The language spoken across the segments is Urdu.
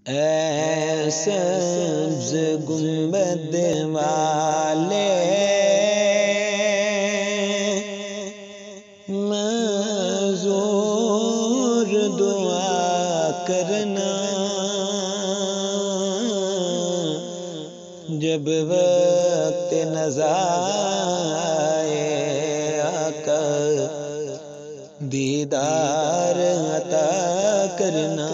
اے سبز گنبد والے معذور دعا کرنا، جب وقت نزا آئے آقا دیدار عطا کرنا۔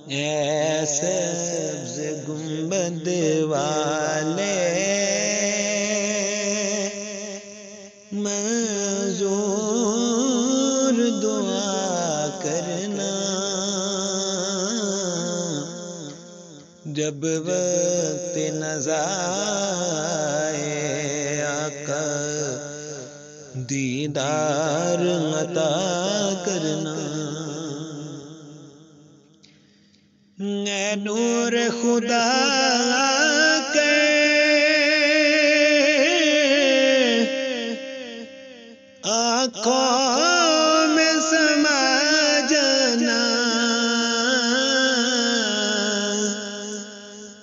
اے سبز گنبد والے معذور دعا کرنا، جب وقت نزا آئے آقا دیدار عطا کرنا۔ اے نور خدا کے آنکھوں میں سما جانا،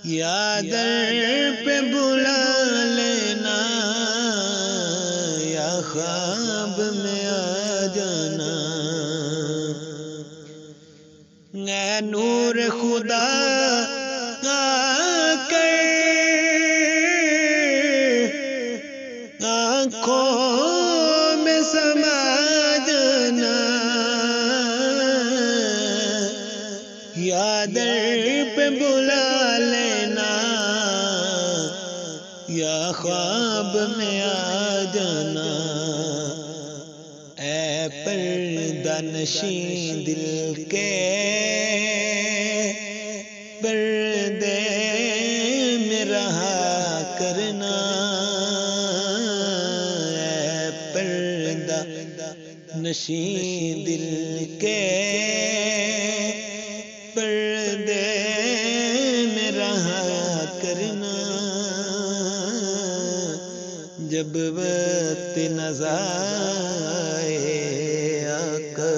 یا در پہ بلا لینا، یا خواب میں آ جانا۔ اے نور خدا کے آنکھوں میں سما جانا، یا در پہ بلا لینا، یا خواب میں آ جانا۔ اے پردہ نشین دل کے پردے میں رہا کرنا، اے پردہ نشین دل کے پردے میں رہا کرنا، جب وقت نزا آئے آقا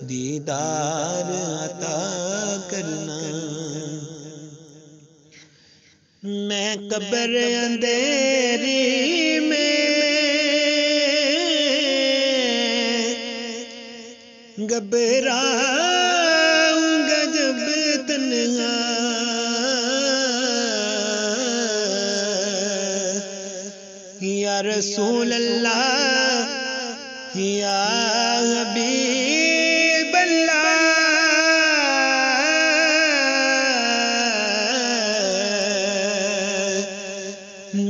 دیدار عطا کرنا۔ میں قبر اندھیری میں گھبراؤں گا جب تنہا، یا رسول اللہ یا حبیب اللہ،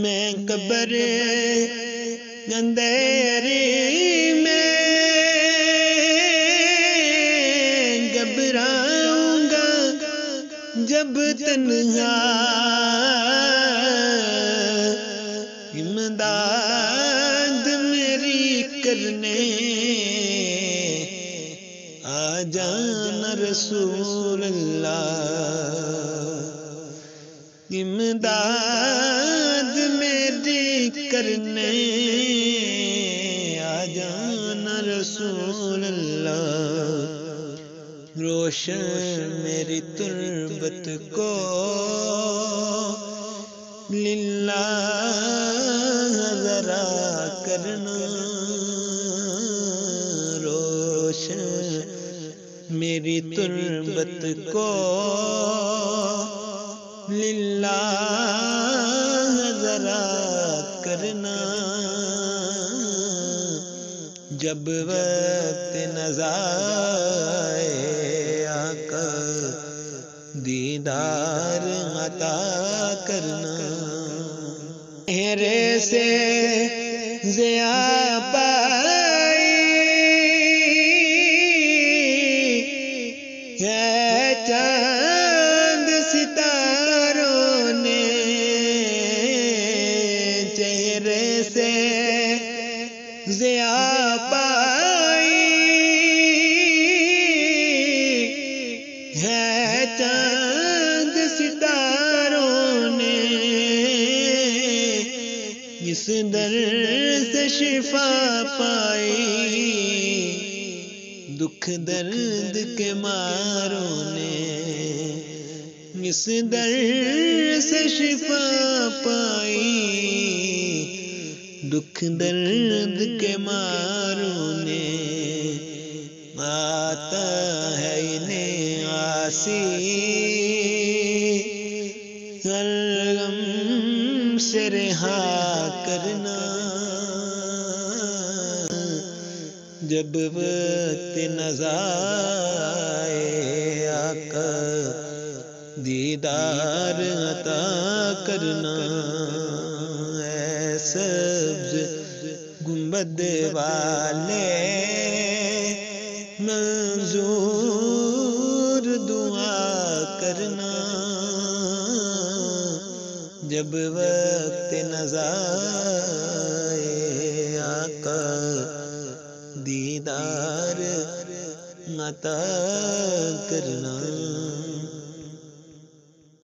میں قبر اندھیری میں گھبراؤں گا جب تنہا، امداد میری کرنے آ جانا رسول اللہ، امداد میری کرنے آ جانا رسول اللہ۔ روشن میری تربت کو للہ ذرا کرنا، روشن میری تربت کو للہ ذرا کرنا، جب وقت نزا آئے آقا دیدار عطا کرنا۔ میرے سے ضیا پائی ہے چاند ستاروں نے، چہرے سے ضیا پائی ہے چاند ستاروں نے، اس در سے شفا پائی دکھ درد کے ماروں نے اس درد سے شفا پائی، دکھ درد کے ماروں نے آتا ہے انہیں آسی، ہر غم سے رہا کرنا جب وقت نظائے آقا دیدار عطا کرنا، اے سبز گنبد والے منظور دعا کرنا جب وقت نظائے آقا دیدار عطا کرنا۔